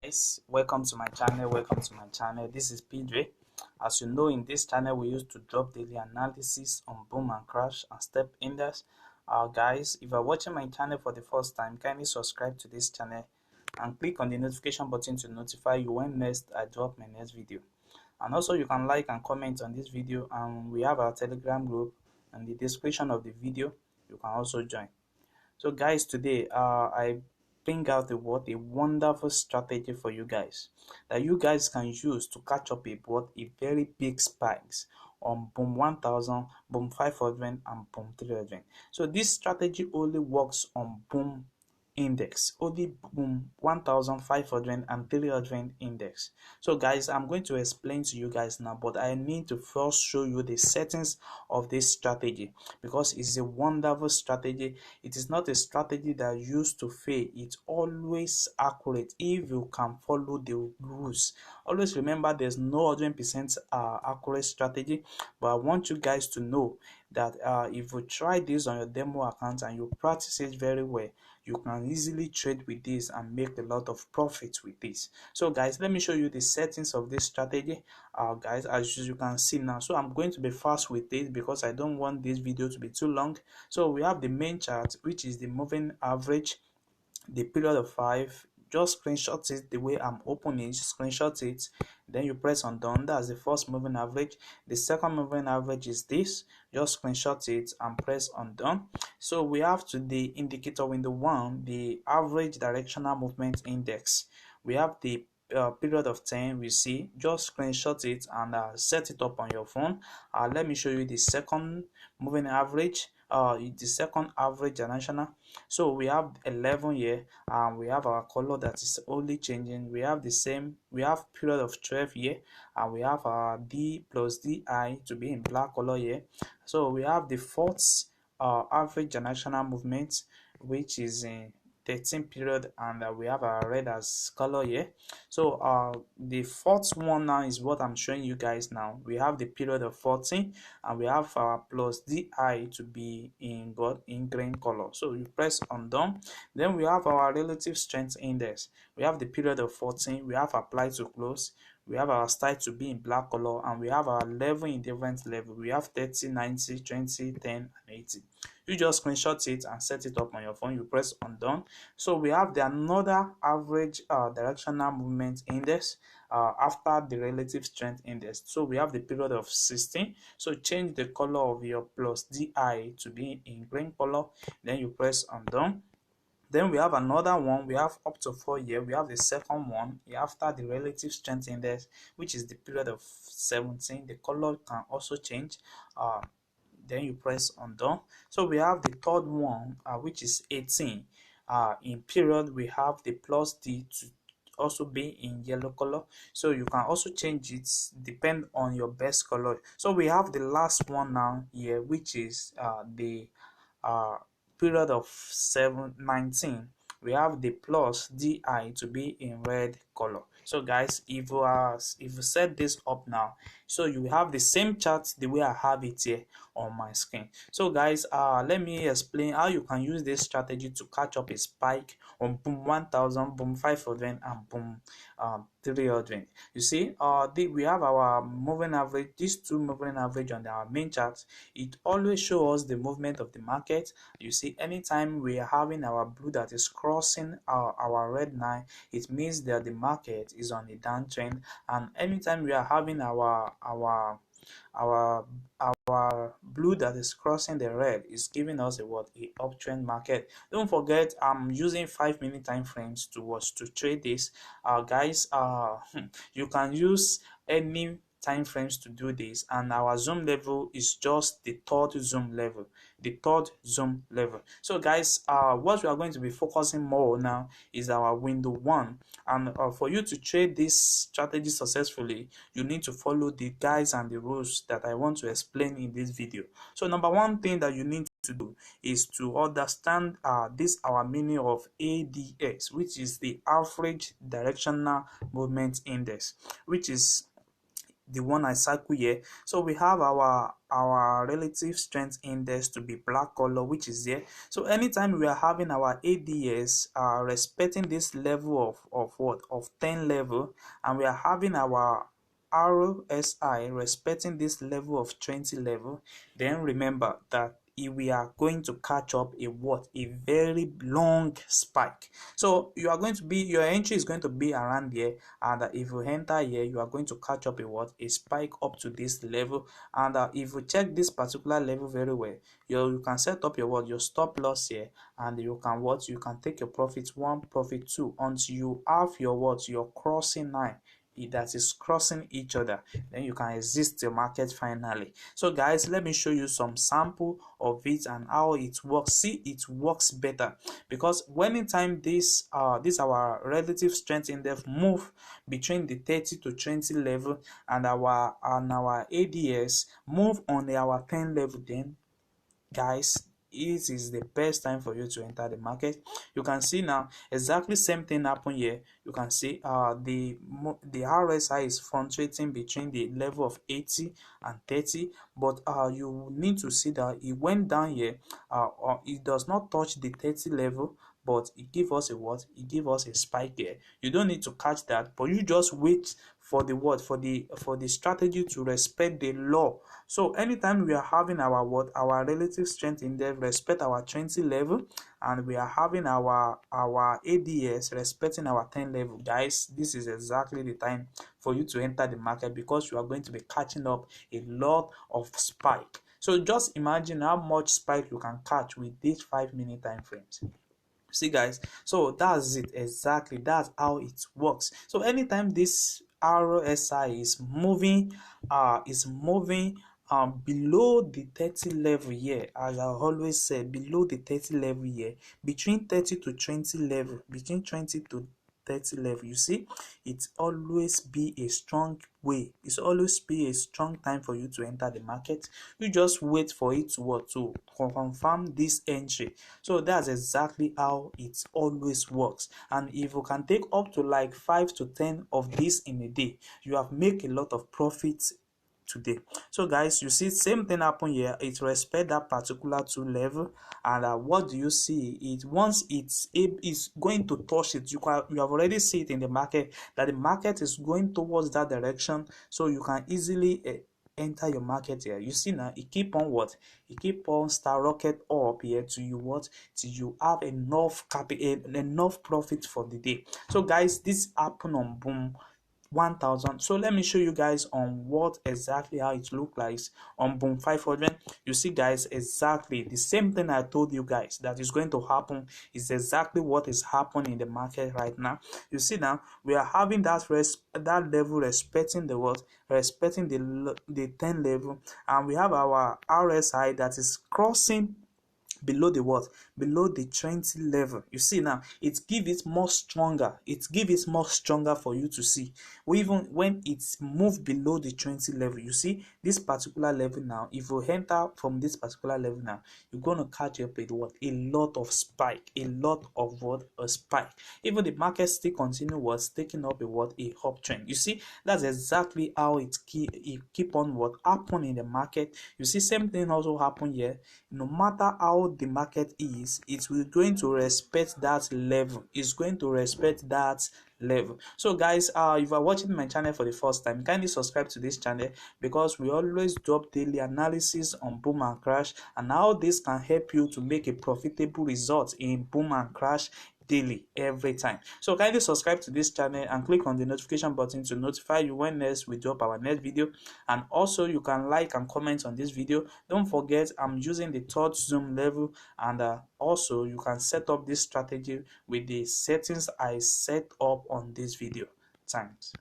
Guys, welcome to my channel. This is PJ. As you know, in this channel we used to drop daily analysis on boom and crash and step index. Guys, if you're watching my channel for the first time, kindly subscribe to this channel and click on the notification button to notify you when next I drop my next video. And also you can like and comment on this video, and we have our Telegram group in the description of the video. You can also join. So guys, today I bring out a wonderful strategy for you guys that you guys can use to catch up a very big spikes on boom 1000, boom 500 and boom 300. So this strategy only works on boom index, only boom 1500 and 300 index. So guys, I'm going to explain to you guys now, but I need to first show you the settings of this strategy because it's a wonderful strategy. It is not a strategy that used to fail. It's always accurate if you can follow the rules. Always remember, there's no 100% accurate strategy, but I want you guys to know that if you try this on your demo account and you practice it very well, you can easily trade with this and make a lot of profit with this. So guys, let me show you the settings of this strategy, guys, as you can see now. So I'm going to be fast with it because I don't want this video to be too long. So we have the main chart, which is the moving average, the period of 5. Just screenshot it the way I'm opening, screenshot it, then you press on done. That's the first moving average. The second moving average is this. Just screenshot it and press on done. So we have to the indicator window 1, the average directional movement index. We have the period of 10. We see, just screenshot it and set it up on your phone. Let me show you the second moving average, the second average directional. So we have 11 here, and we have our color that is only changing. We have the same, we have period of 12 here, and we have our D plus DI to be in black color here. So we have the fourth average directional movement, which is in 13 period, and we have our red as color here. So the fourth one now is what I'm showing you guys now. We have the period of 14, and we have our plus DI to be in green color. So you press on done. Then we have our relative strength index. We have the period of 14, we have apply to close, we have our style to be in black color, and we have our level in different level. We have 30, 90, 20, 10 and 80. You just screenshot it and set it up on your phone. You press on done. So we have the another average directional movement index after the relative strength index. So we have the period of 16. So change the color of your plus DI to be in green color. Then you press on done. Then we have another one. We have up to 4 years. We have the second one after the relative strength index, which is the period of 17. The color can also change. Then you press on done. So we have the third one, which is 18. In period, we have the plus D to also be in yellow color. So you can also change it depend on your best color. So we have the last one now here, which is the period of 19. We have the plus DI to be in red color. So guys, if you set this up now, so you have the same chart the way I have it here on my screen. So guys, let me explain how you can use this strategy to catch up a spike on boom 1000, boom 500 and boom 300. You see, we have our moving average, these two moving average on our main chart. It always shows us the movement of the market. You see, anytime we are having our blue that is crossing our red line, it means that the market is on a downtrend. And anytime we are having our blue that is crossing the red, is giving us a uptrend market. Don't forget, I'm using 5-minute time frames to trade this. Guys, you can use any time frames to do this, and our zoom level is just the third zoom level. So guys, what we are going to be focusing more on now is our window 1. And for you to trade this strategy successfully, you need to follow the guides and the rules that I want to explain in this video. So number one thing that you need to do is to understand this our meaning of ADX, which is the average directional movement index, which is the one I circle here. So we have our relative strength index to be black color, which is here. So anytime we are having our ADS respecting this level of what, of 10 level, and we are having our RSI respecting this level of 20 level, then remember that if we are going to catch up a what, a very long spike. So you are going to be, your entry is going to be around here, and if you enter here, you are going to catch up a what, a spike up to this level. And if you check this particular level very well, you can set up your what, your stop loss here, and you can what, you can take your profit 1, profit 2 until you have your what, your crossing line that is crossing each other, then you can exit the market finally. So guys, let me show you some sample of it and how it works. See, it works better because when in time this our relative strength index move between the 30 to 20 level, and our ADS move on our 10 level, then guys, it is the best time for you to enter the market. You can see now exactly same thing happen here. You can see the RSI is fluctuating between the level of 80 and 30, but you need to see that it went down here. It does not touch the 30 level, but it give us a what, it give us a spike here. You don't need to catch that, but you just wait for the what, for the strategy to respect the law. So anytime we are having our what, our relative strength index respect our 20 level, and we are having our ADS respecting our 10 level, guys, this is exactly the time for you to enter the market, because you are going to be catching up a lot of spike. So just imagine how much spike you can catch with these 5-minute time frames. See guys, so that's it, exactly, that's how it works. So anytime this RSI is moving below the 30 level here, as I always say, below the 30 level here, between 30 to 20 level, between 20 to 30 level, you see, it's always be a strong way, it's always be a strong time for you to enter the market. You just wait for it to what, to confirm this entry. So that's exactly how it always works. And if you can take up to like 5 to 10 of this in a day, you have make a lot of profits today. So guys, you see same thing happen here. It respect that particular 2 level, and what do you see? It once it's going to touch it, you have already see it in the market that the market is going towards that direction, so you can easily enter your market here. You see now, it keep on what, it keep on start rocket up here to you what, till you have enough capital, enough profit for the day. So guys, this happen on boom 1000. So let me show you guys on what exactly how it look like on boom 500. You see guys, exactly the same thing I told you guys that is going to happen is exactly what is happening in the market right now. You see now, we are having that level respecting the what, respecting the 10 level, and we have our RSI that is crossing below the what, below the 20 level. You see now, it give it more stronger, it give it more stronger for you to see. Even when it's moved below the 20 level, you see this particular level now, if you enter from this particular level now, you're going to catch up with what, a lot of spike, a lot of what, a spike. Even the market still continue was taking up a what, a uptrend. You see, that's exactly how it keep on what happen in the market. You see same thing also happen here. No matter how the market is, it will going to respect that level, it's going to respect that level. So guys, if you are watching my channel for the first time, kindly subscribe to this channel, because we always drop daily analysis on boom and crash, and how this can help you to make a profitable result in boom and crash daily, every time. So kindly subscribe to this channel and click on the notification button to notify you when next we drop our next video. And also you can like and comment on this video. Don't forget, I'm using the third zoom level, and also you can set up this strategy with the settings I set up on this video. Thanks.